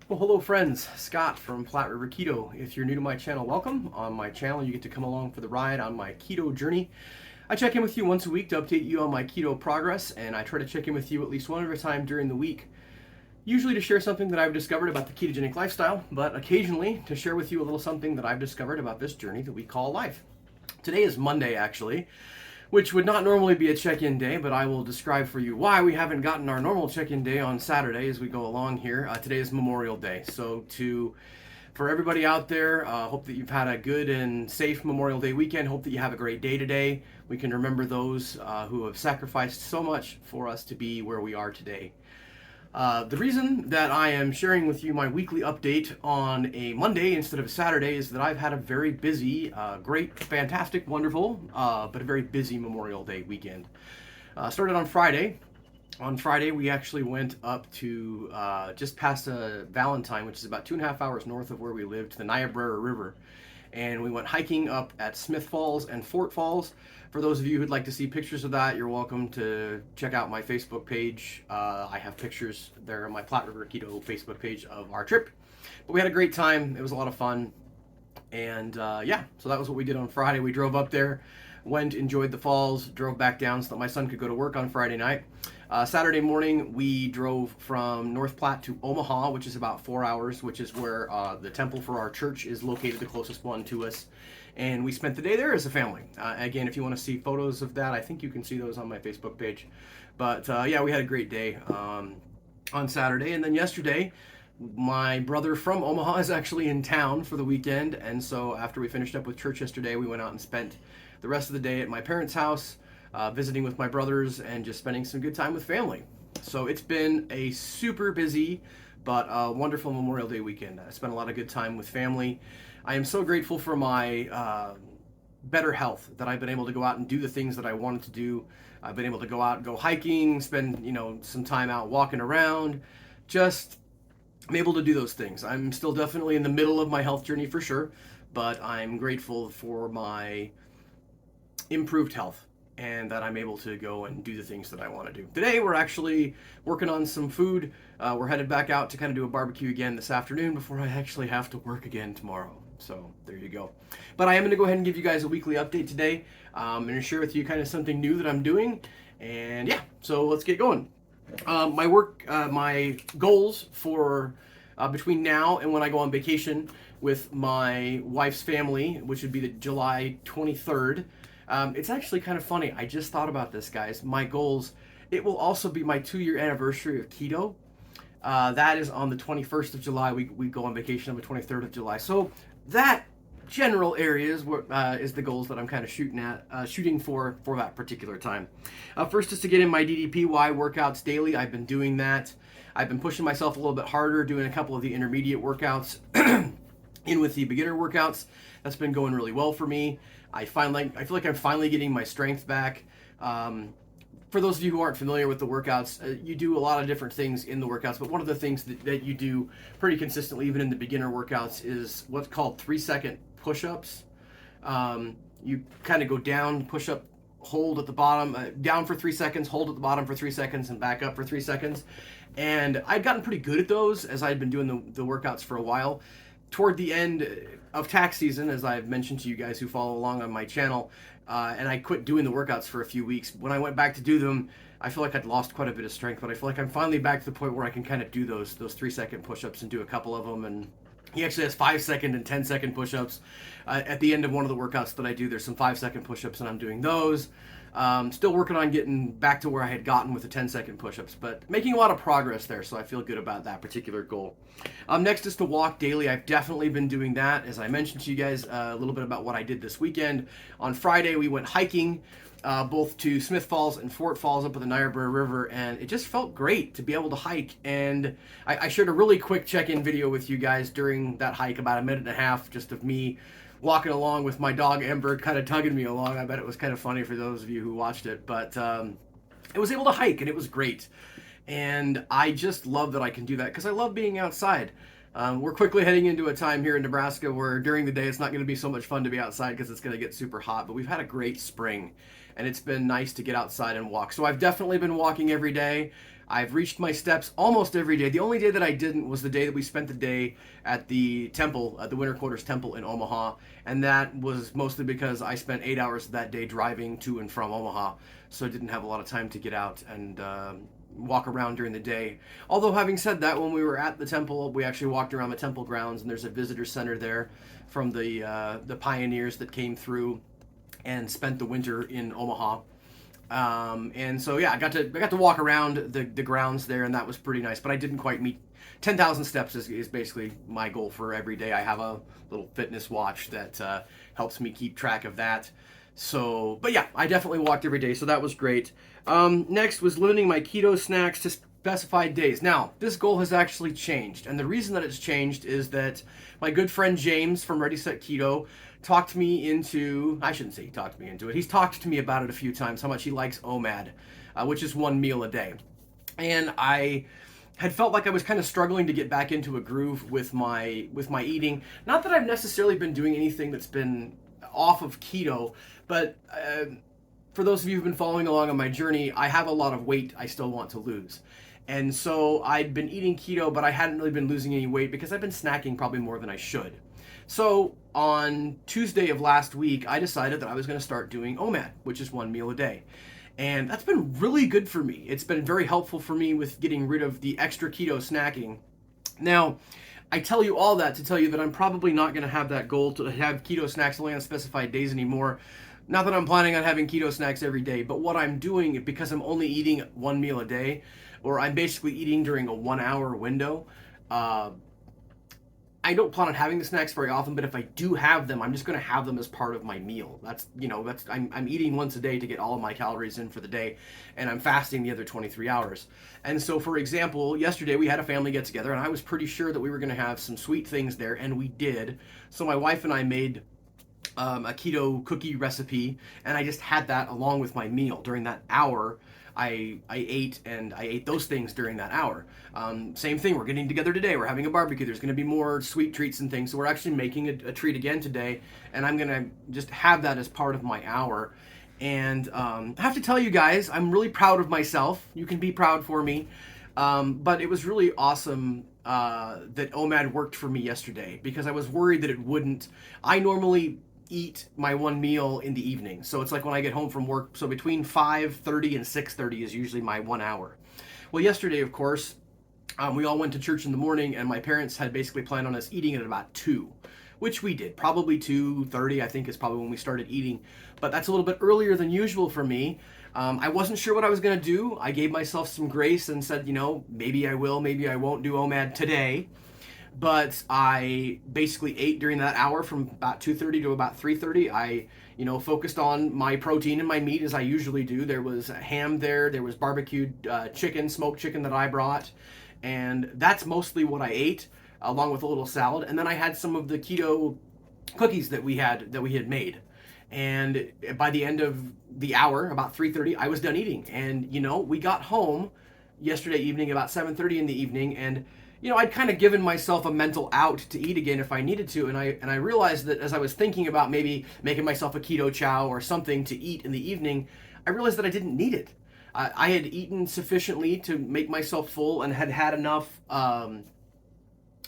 Well, hello friends, Scott from Platte River Keto. If you're new to my channel, welcome. On my channel, you get to come along for the ride on my keto journey. I check in with you once a week to update you on my keto progress, and I try to check in with you at least one at a time during the week, usually to share something that I've discovered about the ketogenic lifestyle, but occasionally to share with you a little something that I've discovered about this journey that we call life. Today is Monday, actually, which would not normally be a check-in day, but I will describe for you why we haven't gotten our normal check-in day on Saturday as we go along here. Today is Memorial Day, so for everybody out there, hope that you've had a good and safe Memorial Day weekend. Hope that you have a great day today. We can remember those who have sacrificed so much for us to be where we are today. The reason that I am sharing with you my weekly update on a Monday instead of a Saturday is that I've had a very busy, great, fantastic, wonderful, but a very busy Memorial Day weekend. Started on Friday. On Friday, we actually went up to just past Valentine, which is about 2.5 hours north of where we live, to the Niobrara River. And we went hiking up at Smith Falls and Fort Falls. For those of you who'd like to see pictures of that, you're welcome to check out my Facebook page. I have pictures there on my Platte River Keto Facebook page of our trip. But we had a great time. It was a lot of fun. And yeah, so that was what we did on Friday. We drove up there, went, enjoyed the falls, drove back down so that my son could go to work on Friday night. Saturday morning, we drove from North Platte to Omaha, which is about 4 hours, which is where the temple for our church is located, the closest one to us. And we spent the day there as a family. Again, if you want to see photos of that, I think you can see those on my Facebook page. But yeah, we had a great day on Saturday. And then yesterday, my brother from Omaha is actually in town for the weekend. And so after we finished up with church yesterday, we went out and spent the rest of the day at my parents' house, visiting with my brothers and just spending some good time with family. So it's been a super busy but wonderful Memorial Day weekend. I spent a lot of good time with family. I am so grateful for my better health, that I've been able to go out and do the things that I wanted to do. I've been able to go out and go hiking, spend some time out walking around. Just I'm able to do those things. I'm still definitely in the middle of my health journey for sure, but I'm grateful for my improved health and that I'm able to go and do the things that I want to do. Today we're actually working on some food. We're headed back out to kind of do a barbecue again this afternoon before I actually have to work again tomorrow. So there you go. But I am going to go ahead and give you guys a weekly update today. I'm going to share with you kind of something new that I'm doing. And yeah, so let's get going. My goals for between now and when I go on vacation with my wife's family, which would be the July 23rd. It's actually kind of funny. I just thought about this, guys. My goals, it will also be my 2-year anniversary of keto. That is on the 21st of July. We go on vacation on the 23rd of July. So that general area is the goals that I'm kind of shooting for that particular time. First is to get in my DDPY workouts daily. I've been doing that. I've been pushing myself a little bit harder, doing a couple of the intermediate workouts in with the beginner workouts. That's been going really well for me. I feel like I'm finally getting my strength back. For those of you who aren't familiar with the workouts, you do a lot of different things in the workouts, but one of the things that you do pretty consistently, even in the beginner workouts, is what's called 3-second push-ups. You kind of go down, push up, hold at the bottom, down for 3 seconds, hold at the bottom for 3 seconds, and back up for 3 seconds. And I'd gotten pretty good at those as I'd been doing the workouts for a while. Toward the end of tax season, as I've mentioned to you guys who follow along on my channel, and I quit doing the workouts for a few weeks. When I went back to do them, I feel like I'd lost quite a bit of strength, but I feel like I'm finally back to the point where I can kind of do those 3-second push-ups and do a couple of them. And he actually has 5-second and 10-second push-ups. At the end of one of the workouts that I do, there's some 5-second push-ups, and I'm doing those. Still working on getting back to where I had gotten with the 10-second push-ups, but making a lot of progress there, so I feel good about that particular goal. Next is to walk daily. I've definitely been doing that. As I mentioned to you guys a little bit about what I did this weekend. On Friday, we went hiking both to Smith Falls and Fort Falls up at the Niobrara River, and it just felt great to be able to hike. And I shared a really quick check-in video with you guys during that hike, about a minute and a half, just of me walking along with my dog Ember kind of tugging me along. I bet it was kind of funny for those of you who watched it, but I was able to hike and it was great. And I just love that I can do that because I love being outside. We're quickly heading into a time here in Nebraska where during the day it's not going to be so much fun to be outside because it's going to get super hot, but we've had a great spring and it's been nice to get outside and walk. So I've definitely been walking every day. I've reached my steps almost every day. The only day that I didn't was the day that we spent the day at the temple, at the Winter Quarters Temple in Omaha, and that was mostly because I spent 8 hours that day driving to and from Omaha, so I didn't have a lot of time to get out and walk around during the day. Although having said that, when we were at the temple, we actually walked around the temple grounds, and there's a visitor center there from the pioneers that came through and spent the winter in Omaha. And so yeah, I got to walk around the grounds there, and that was pretty nice. But I didn't quite meet 10,000 steps is basically my goal for every day. I have a little fitness watch that helps me keep track of that. So, but yeah, I definitely walked every day, so that was great. Next was limiting my keto snacks to specified days. Now, this goal has actually changed, and the reason that it's changed is that my good friend James from Ready Set Keto talked me into, I shouldn't say he talked me into it, he's talked to me about it a few times, how much he likes OMAD, which is 1 meal a day. And I had felt like I was kind of struggling to get back into a groove with my eating. Not that I've necessarily been doing anything that's been off of keto, but for those of you who've been following along on my journey, I have a lot of weight I still want to lose. And so I'd been eating keto, but I hadn't really been losing any weight because I've been snacking probably more than I should. So on Tuesday of last week, I decided that I was going to start doing OMAD, which is 1 meal a day. And that's been really good for me. It's been very helpful for me with getting rid of the extra keto snacking. Now, I tell you all that to tell you that I'm probably not going to have that goal to have keto snacks only on specified days anymore. Not that I'm planning on having keto snacks every day, but what I'm doing, because I'm only eating 1 meal a day, or I'm basically eating during a 1 hour window, I don't plan on having the snacks very often, but if I do have them, I'm just going to have them as part of my meal. I'm eating once a day to get all of my calories in for the day, and I'm fasting the other 23 hours. And so, for example, yesterday we had a family get together, and I was pretty sure that we were going to have some sweet things there, and we did. So my wife and I made a keto cookie recipe, and I just had that along with my meal during that hour. I ate those things during that hour. Same thing, we're getting together today. We're having a barbecue. There's going to be more sweet treats and things. So we're actually making a treat again today, and I'm going to just have that as part of my hour. And I have to tell you guys, I'm really proud of myself. You can be proud for me. But it was really awesome that OMAD worked for me yesterday, because I was worried that it wouldn't. I normally eat my 1 meal in the evening. So it's like when I get home from work. So between 5:30 and 6:30 is usually my 1 hour. Well, yesterday, of course, we all went to church in the morning, and my parents had basically planned on us eating at about 2, which we did. Probably 2:30, I think, is probably when we started eating. But that's a little bit earlier than usual for me. I wasn't sure what I was going to do. I gave myself some grace and said, maybe I will, maybe I won't do OMAD today. But I basically ate during that hour from about 2:30 to about 3:30. I, focused on my protein and my meat as I usually do. There was ham there. There was barbecued chicken, smoked chicken that I brought. And that's mostly what I ate, along with a little salad. And then I had some of the keto cookies that we had made. And by the end of the hour, about 3:30, I was done eating. And, we got home yesterday evening about 7:30 in the evening, and I'd kind of given myself a mental out to eat again if I needed to, and I realized that as I was thinking about maybe making myself a keto chow or something to eat in the evening, I realized that I didn't need it. I had eaten sufficiently to make myself full and had had enough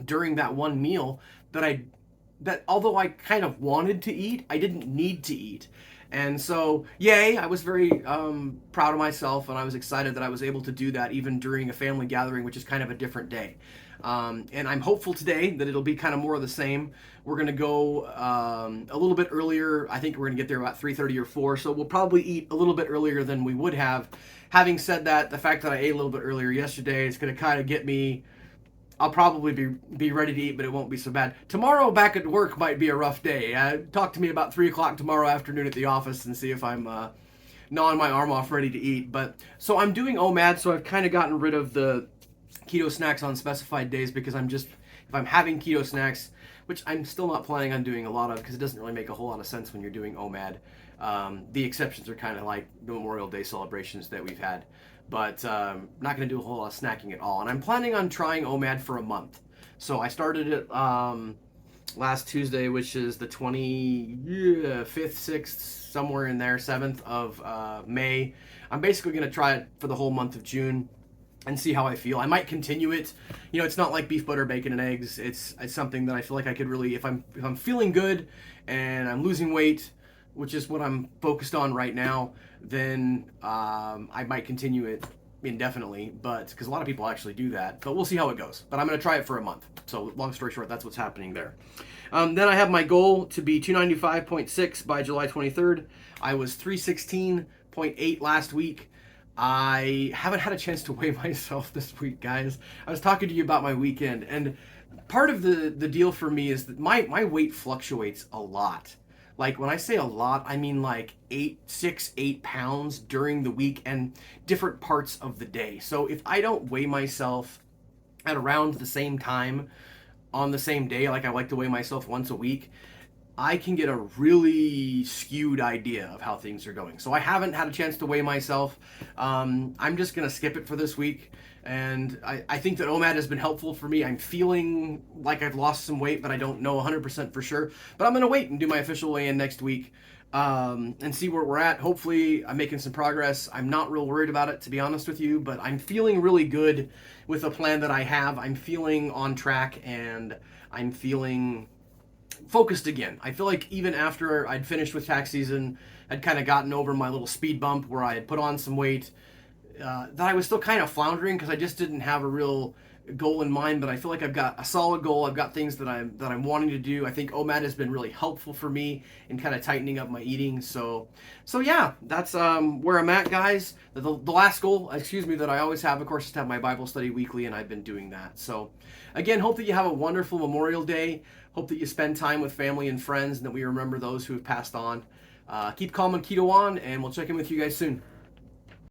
during that 1 meal that although I kind of wanted to eat, I didn't need to eat. And so, yay, I was very proud of myself, and I was excited that I was able to do that even during a family gathering, which is kind of a different day. And I'm hopeful today that it'll be kind of more of the same. We're going to go a little bit earlier. I think we're going to get there about 3:30 or 4, so we'll probably eat a little bit earlier than we would have. Having said that, the fact that I ate a little bit earlier yesterday is going to kind of get me. I'll probably be ready to eat, but it won't be so bad. Tomorrow back at work might be a rough day. Talk to me about 3 o'clock tomorrow afternoon at the office and see if I'm gnawing my arm off ready to eat. But so I'm doing OMAD, so I've kind of gotten rid of the keto snacks on specified days, because if I'm having keto snacks, which I'm still not planning on doing a lot of, because it doesn't really make a whole lot of sense when you're doing OMAD. The exceptions are kind of like the Memorial Day celebrations that we've had. But not going to do a whole lot of snacking at all. And I'm planning on trying OMAD for a month. So I started it last Tuesday, which is the 25th, 6th, somewhere in there, 7th of May. I'm basically going to try it for the whole month of June. and see how I feel. I might continue it. You know, it's not like beef, butter, bacon, and eggs. It's something that I feel like I could really, if I'm feeling good and I'm losing weight, which is what I'm focused on right now, then I might continue it indefinitely. But because a lot of people actually do that, but we'll see how it goes. But I'm going to try it for a month. So long story short, that's what's happening there. Then I have my goal to be 295.6 by July 23rd. I was 316.8 last week. I haven't had a chance to weigh myself this week, guys. I was talking to you about my weekend, and part of the deal for me is that my weight fluctuates a lot. Like when I say a lot, I mean like 8 pounds during the week and different parts of the day. So if I don't weigh myself at around the same time on the same day, like I like to weigh myself once a week, I can get a really skewed idea of how things are going. So I haven't had a chance to weigh myself. I'm just going to skip it for this week. And I think that OMAD has been helpful for me. I'm feeling like I've lost some weight, but I don't know 100% for sure. But I'm going to wait and do my official weigh-in next week and see where we're at. Hopefully I'm making some progress. I'm not real worried about it, to be honest with you, but I'm feeling really good with the plan that I have. I'm feeling on track, and I'm feeling focused again. I feel like even after I'd finished with tax season, I'd kind of gotten over my little speed bump where I had put on some weight, that I was still kind of floundering because I just didn't have a real goal in mind. But I feel like I've got a solid goal. I've got things that I'm wanting to do. I think OMAD has been really helpful for me in kind of tightening up my eating. So yeah, that's where I'm at, guys. The last goal, that I always have, of course, is to have my Bible study weekly, and I've been doing that. So again, hope that you have a wonderful Memorial Day. Hope that you spend time with family and friends, and that we remember those who have passed on. Keep calm and keto on, and we'll check in with you guys soon.